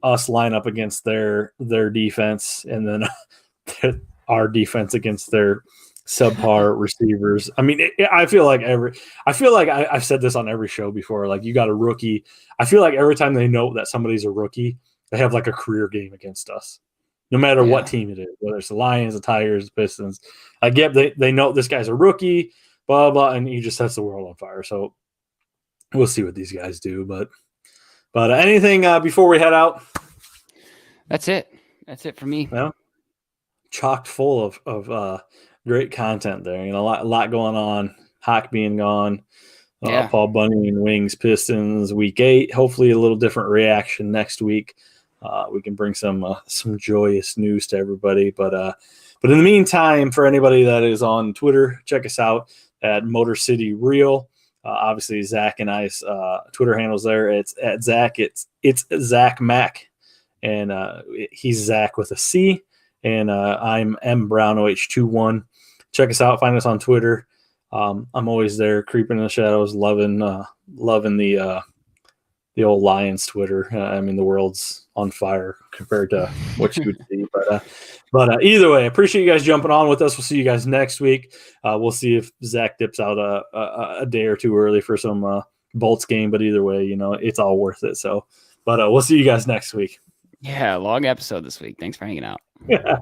us line up against their defense and then our defense against their subpar receivers. I mean, I feel like I've said this on every show before. Like, you got a rookie. I feel like every time they know that somebody's a rookie, they have like a career game against us, no matter what team it is, whether it's the Lions, the Tigers, the Pistons. I get they know this guy's a rookie, blah blah, and he just sets the world on fire. So we'll see what these guys do. But anything before we head out? That's it. That's it for me. Well, chocked full of great content there. A lot going on. Hock being gone. Paul Bunny and Wings Pistons week 8. Hopefully a little different reaction next week. We can bring some joyous news to everybody. But in the meantime, for anybody that is on Twitter, check us out at Motor City Real. Obviously Zach and I's Twitter handles there. It's at Zach. It's Zach Mack, and he's Zach with a C. And I'm M Brown OH21. Check us out. Find us on Twitter. I'm always there, creeping in the shadows, loving the old Lions Twitter. I mean, the world's on fire compared to what you would see. But either way, I appreciate you guys jumping on with us. We'll see you guys next week. We'll see if Zach dips out a day or two early for some Bolts game. But either way, it's all worth it. So, but we'll see you guys next week. Yeah, long episode this week. Thanks for hanging out. Yeah.